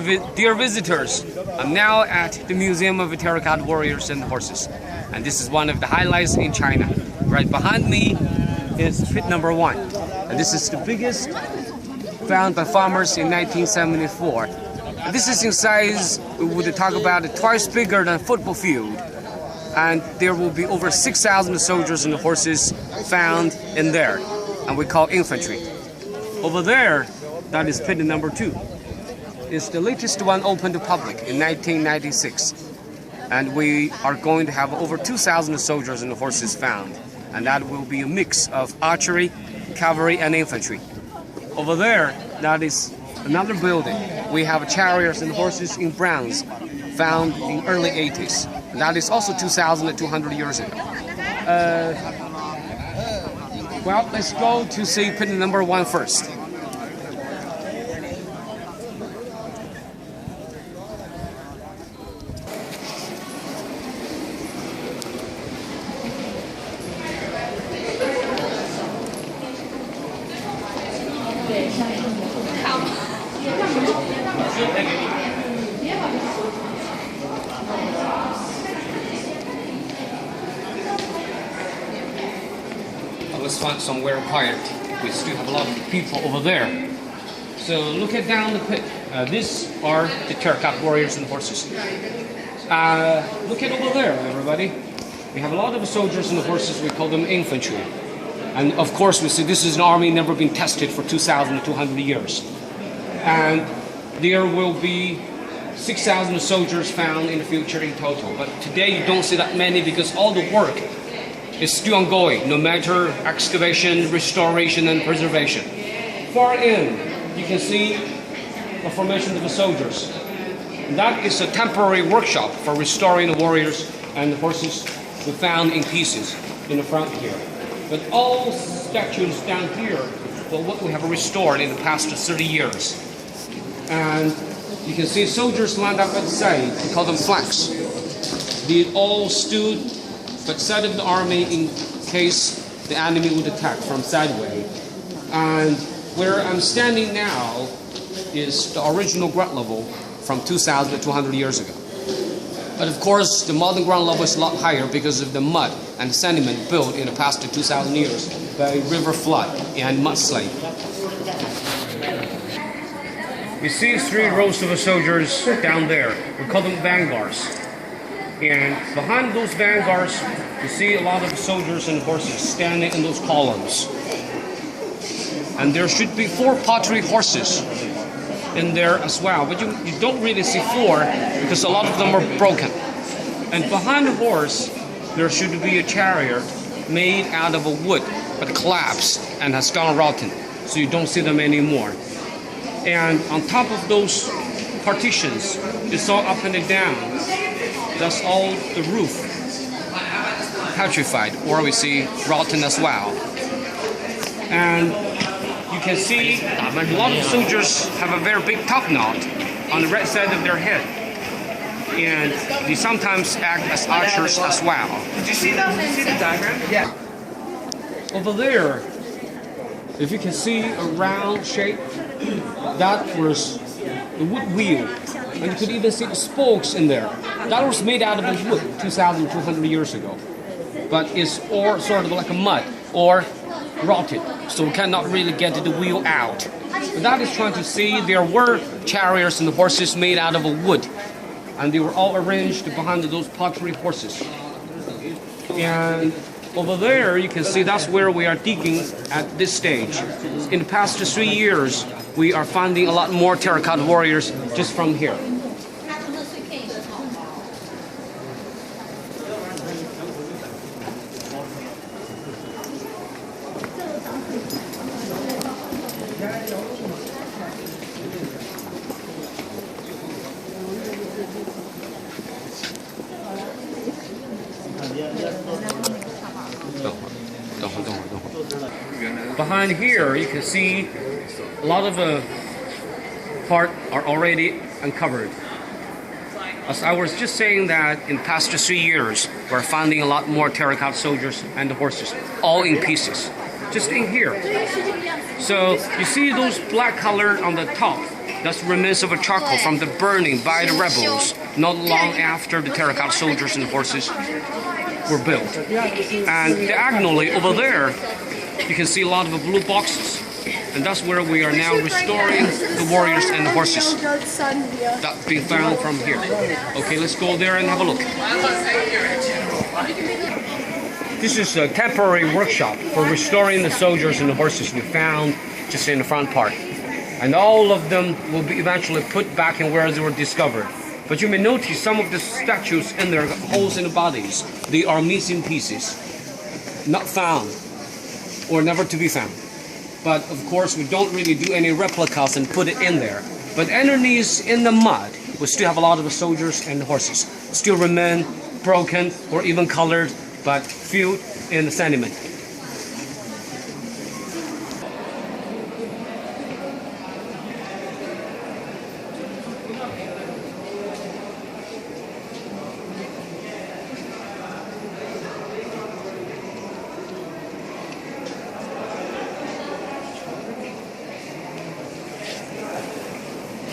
dear visitors, I'm now at the Museum of Terracotta Warriors and Horses, and this is one of the highlights in China. Right behind me is pit number 1, and this is the biggest found by farmers in 1974. And this is in size, we would talk about it, twice bigger than a football field, and there will be over 6,000 soldiers and horses found in there, and we call infantry. Over there, that is pit number 2. It's the latest one opened to public in 1996, and we are going to have over 2,000 soldiers and horses found, and that will be a mix of archery, cavalry, and infantry. Over there, that is another building. We have chariots and horses in bronze found in early 80s, and that is also 2,200 years ago. Well, let's go to see pit number 1 first. Let's find somewhere quiet. We still have a lot of people over there. So look at down the pit. These are the Terracotta Warriors and Horses. Look at over there, everybody. We have a lot of soldiers and horses. We call them infantry. And of course, we see this is an army never been tested for 2,200 years. And there will be 6,000 soldiers found in the future in total. But today you don't see that many because all the work is still ongoing, no matter excavation, restoration, and preservation. Far in, you can see the formation of the soldiers. And that is a temporary workshop for restoring the warriors and the horses we found in pieces in the front here. But all statues down here are what we have restored in the past 30 years. And you can see soldiers lined up at the side. We call them flanks. They all stood at the side of the army in case the enemy would attack from sideways. And where I'm standing now is the original ground level from 2,200 years ago. But of course, the modern ground level is a lot higher because of the mud and the sediment built in the past 2,000 years by river flood and mudslide. We see 3 rows of soldiers down there. We call them vanguards. And behind those vanguards, you see a lot of soldiers and horses standing in those columns. And there should be 4 pottery horses in there as well. But you don't really see 4 because a lot of them are broken. And behind the horse, there should be a chariot made out of a wood, but collapsed and has gone rotten. So you don't see them anymore. And on top of those partitions, it's all up and down. That's all the roof petrified, or we see rotten as well. And you can see a lot of soldiers have a very big top knot on the right side of their head. And they sometimes act as archers as well. Did you see that? Did you see the diagram? Yeah. Over there, if you can see a round shape, that was the wood wheel. And you could even see the spokes in there. That was made out of wood 2,200 years ago. But it's all sort of like a mud or rotted. So we cannot really get the wheel out. But that is trying to see there were chariots and horses made out of wood. And they were all arranged behind those pottery horses. And over there, you can see that's where we are digging at this stage. In the past 3 years, we are finding a lot more terracotta warriors just from here. Behind here, you can see a lot of parts are already uncovered. As I was just saying that in the past 3 years, we're finding a lot more terracotta soldiers and the horses, all in pieces. just in here. So you see those black color on the top? That's remains of a charcoal from the burning by the rebels not long after the terracotta soldiers and horses were built. And diagonally over there, you can see a lot of blue boxes. And that's where we are now restoring the warriors and the horses that's been found from here. Okay, let's go there and have a look. This is a temporary workshop for restoring the soldiers and the horses we found just in the front part. And all of them will be eventually put back in where they were discovered. But you may notice some of the statues in their holes in the bodies. They are missing pieces, not found or never to be found. But of course, we don't really do any replicas and put it in there. But underneath in the mud, we still have a lot of the soldiers and the horses. Still remain broken or even colored, but filled in the sediment.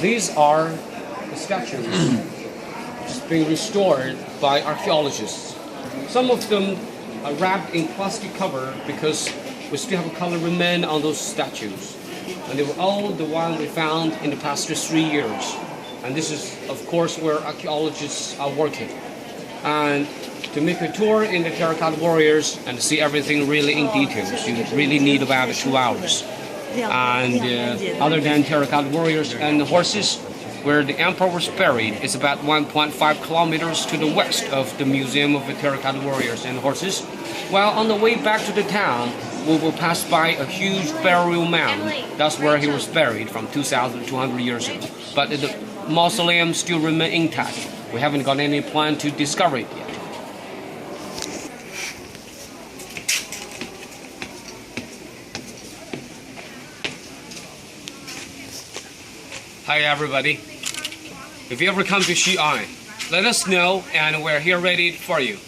These are the statues just being restored by archaeologists. Some of them are wrapped in plastic cover because we still have a color remain on those statues. And they were all the ones we found in the past 3 years. And this is, of course, where archaeologists are working. And to make a tour in the Terracotta Warriors and see everything really in details, you really need about 2 hours. And other than Terracotta Warriors and the horses, where the emperor was buried is about 1.5 kilometers to the west of the Museum of the Terracotta Warriors and Horses. While on the way back to the town, we will pass by a huge burial mound. That's where he was buried from 2,200 years ago. But the mausoleum still remains intact. We haven't got any plan to discover it yet. Hi everybody. If you ever come to Xian, let us know and we're here ready for you.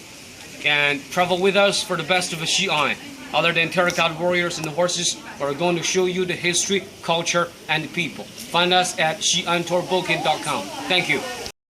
And travel with us for the best of Xian. Other than Terracotta Warriors and the horses, we're going to show you the history, culture, and the people. Find us at xiantourbooking.com. Thank you.